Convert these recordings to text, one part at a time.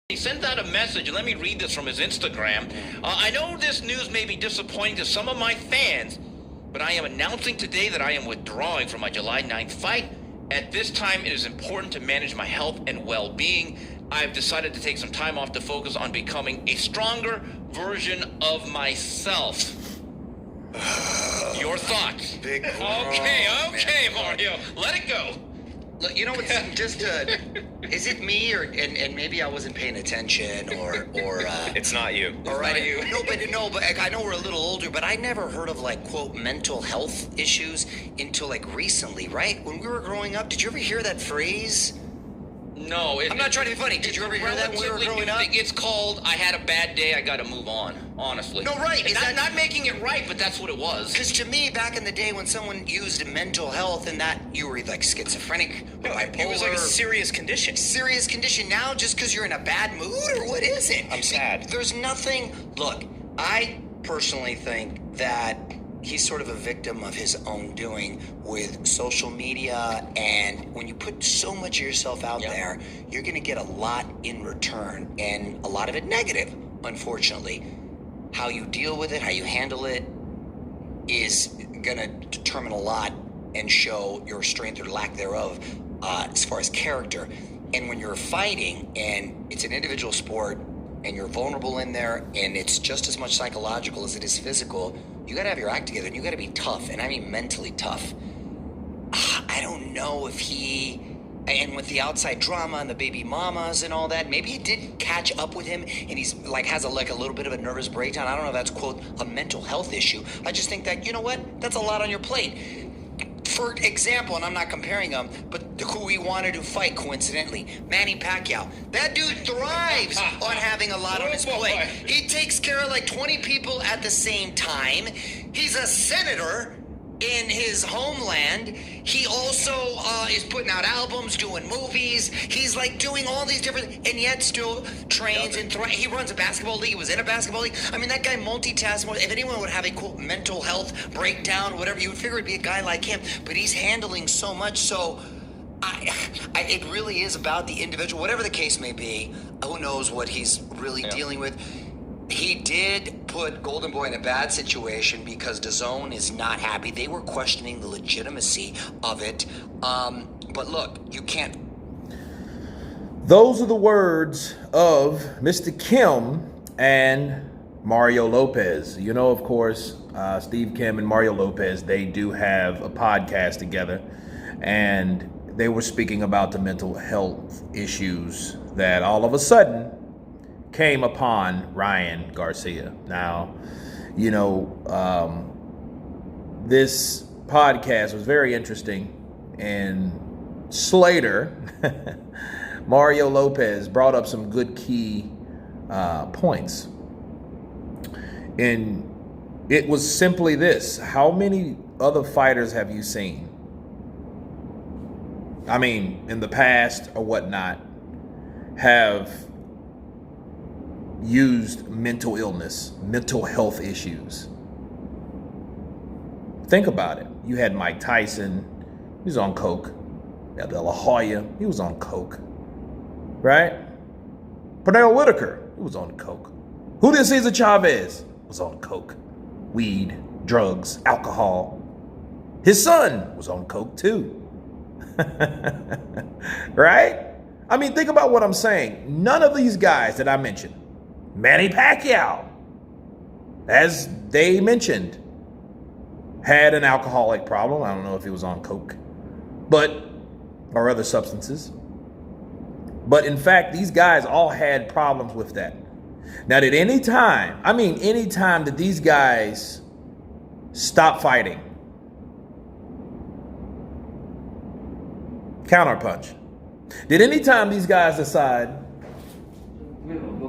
He sent out a message, and let me read this from his Instagram. I know this news may be disappointing to some of my fans, but I am announcing today that I am withdrawing from my July 9th fight. At this time, it is important to manage my health and well-being. I've decided to take some time off to focus on becoming a stronger version of myself. Your thoughts? Big Okay, Mario. Let it go. Look, you know what's just is it me or and maybe I wasn't paying attention or It's not you. all right. not you. No, but like, I know we're a little older, but I never heard of like quote mental health issues until like recently, right? When we were growing up, did you ever hear that phrase? No, I'm not trying to be funny. Did you ever hear that when we were growing up? It's called, I had a bad day, I gotta move on, honestly. No, right. It's not making it right, but that's what it was. Because to me, back in the day, when someone used mental health and that you were like schizophrenic or bipolar, It was like a serious condition. serious condition. Now, just because you're in a bad mood, or what is it? I'm sad. There's nothing. Look, I personally think that he's sort of a victim of his own doing with social media, and when you put so much of yourself out there, you're going to get a lot in return, and a lot of it negative, unfortunately. How you deal with it, how you handle it, is going to determine a lot and show your strength or lack thereof as far as character. And when you're fighting, and it's an individual sport, and you're vulnerable in there, and it's just as much psychological as it is physical, you gotta have your act together, and you gotta be tough, and I mean mentally tough. I don't know if and with the outside drama and the baby mamas and all that, maybe it did catch up with him, and he's like has a little bit of a nervous breakdown. I don't know if that's quote a mental health issue. I just think that, you know what, that's a lot on your plate. For example, and I'm not comparing him, but who he wanted to fight, coincidentally, Manny Pacquiao. That dude thrives on having a lot on his plate. He takes care of like 20 people at the same time. He's a senator in his homeland. He also is putting out albums, doing movies. He's like doing all these different, and yet still trains and he runs a basketball league. He was in a basketball league. I mean, that guy multitasks more. If anyone would have a quote mental health breakdown or whatever, you would figure it'd be a guy like him. But he's handling so much. So it really is about the individual, whatever the case may be. Who knows what he's really dealing with. He did put Golden Boy in a bad situation because Dazn is not happy. They were questioning the legitimacy of it. But look, you can't. Those are the words of Mr. Kim and Mario Lopez. You know, of course, Steve Kim and Mario Lopez, they do have a podcast together. And they were speaking about the mental health issues that all of a sudden came upon Ryan Garcia. Now, you know, this podcast was very interesting, and Slater, Mario Lopez, brought up some good key points. And it was simply this: how many other fighters have you seen? I mean, in the past or whatnot, have used mental illness, mental health issues. Think about it. You had Mike Tyson, he was on coke. You had De La Hoya, he was on coke. Right? Pernell Whitaker, he was on coke. Julio Cesar Chavez was on coke. Weed, drugs, alcohol. His son was on coke too. Right? I mean, think about what I'm saying. None of these guys that I mentioned, Manny Pacquiao, as they mentioned, had an alcoholic problem. I don't know if he was on coke, or other substances. But in fact, these guys all had problems with that. Now, did any time did these guys stop fighting? Counterpunch. Did any time these guys decide?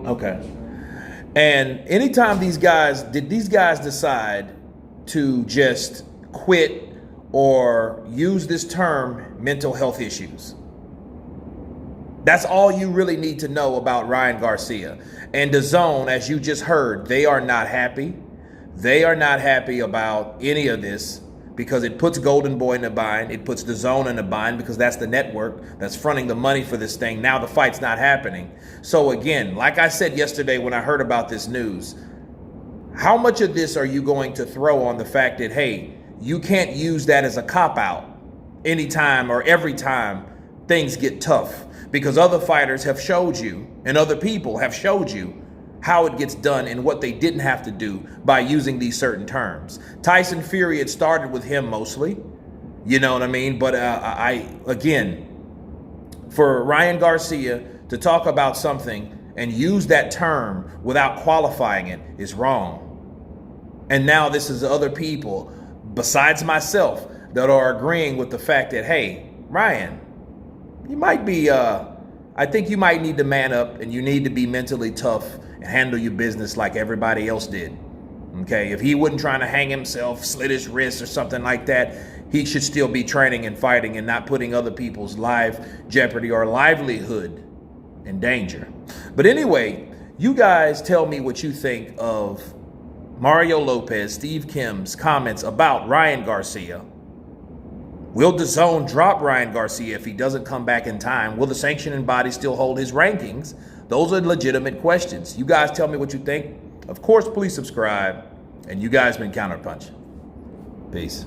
Okay. And anytime did these guys decide to just quit or use this term mental health issues? That's all you really need to know about Ryan Garcia. And Dazn, as you just heard, they are not happy. They are not happy about any of this. because it puts Golden Boy in a bind. It puts Dazn in a bind because that's the network that's fronting the money for this thing. Now the fight's not happening. So again, like I said yesterday when I heard about this news, how much of this are you going to throw on the fact that, hey, you can't use that as a cop-out anytime or every time things get tough? Because other fighters have showed you, and other people have showed you how it gets done and what they didn't have to do by using these certain terms. Tyson Fury, it started with him mostly, you know what I mean? But again, for Ryan Garcia to talk about something and use that term without qualifying it is wrong. And now this is other people besides myself that are agreeing with the fact that, hey, Ryan, you might be, I think you might need to man up and you need to be mentally tough and handle your business like everybody else did. Okay, if he wasn't trying to hang himself, slit his wrist or something like that, he should still be training and fighting and not putting other people's life jeopardy or livelihood in danger. But anyway, you guys tell me what you think of Mario Lopez, Steve Kim's comments about Ryan Garcia. Will Dazn drop Ryan Garcia if he doesn't come back in time? Will the sanctioning body still hold his rankings? Those are legitimate questions. You guys tell me what you think. Of course, please subscribe. And you guys been Counterpunch. Peace.